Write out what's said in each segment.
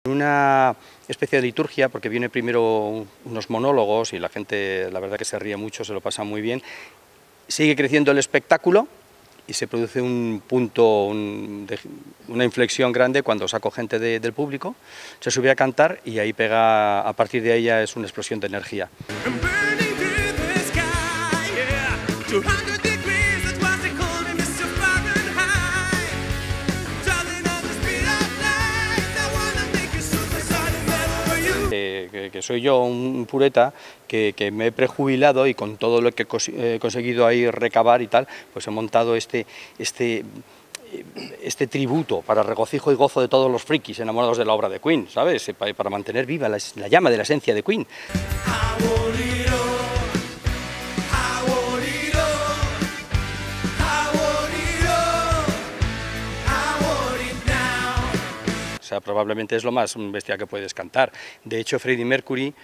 Una especie de liturgia, porque viene primero unos monólogos y la gente, la verdad que se ríe mucho, se lo pasa muy bien. Sigue creciendo el espectáculo y se produce un punto, una inflexión grande cuando saco gente del público, se sube a cantar y ahí pega, a partir de ahí ya es una explosión de energía. Que soy yo un pureta que me he prejubilado y con todo lo que he conseguido ahí recabar y tal, pues he montado este tributo para regocijo y gozo de todos los frikis enamorados de la obra de Queen, ¿sabes? Para mantener viva la llama de la esencia de Queen. O sea, probablemente es lo más bestia que puedes cantar. De hecho, Freddie Mercury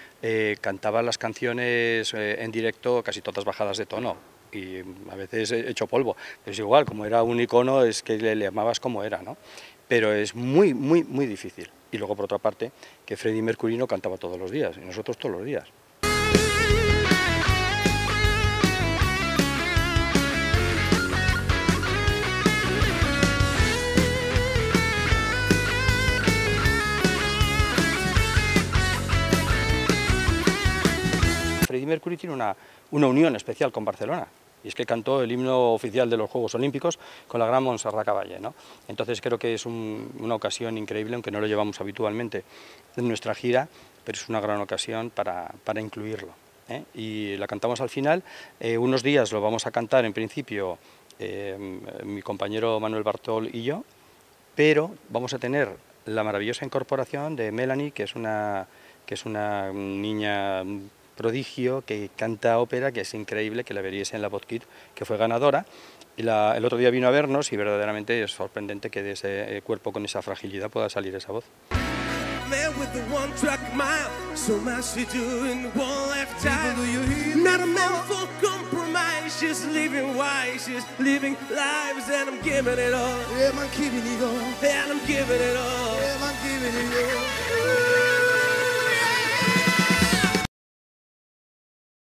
cantaba las canciones en directo casi todas bajadas de tono y a veces hecho polvo. Pero es igual, como era un icono, es que le amabas como era, ¿no? Pero es muy, muy, muy difícil. Y luego, por otra parte, que Freddie Mercury no cantaba todos los días, y nosotros todos los días. Freddie Mercury tiene una unión especial con Barcelona, y es que cantó el himno oficial de los Juegos Olímpicos con la gran Montserrat Caballé, ¿no? Entonces creo que es una ocasión increíble, aunque no lo llevamos habitualmente en nuestra gira, pero es una gran ocasión para incluirlo, ¿eh? Y la cantamos al final, unos días lo vamos a cantar en principio mi compañero Manuel Bartol y yo, pero vamos a tener la maravillosa incorporación de Melanie, que es una niña prodigio que canta ópera, que es increíble, que la veríais en la Voz Kids, que fue ganadora. Y el otro día vino a vernos y verdaderamente es sorprendente que de ese cuerpo con esa fragilidad pueda salir esa voz. Yeah, man, keeping it on.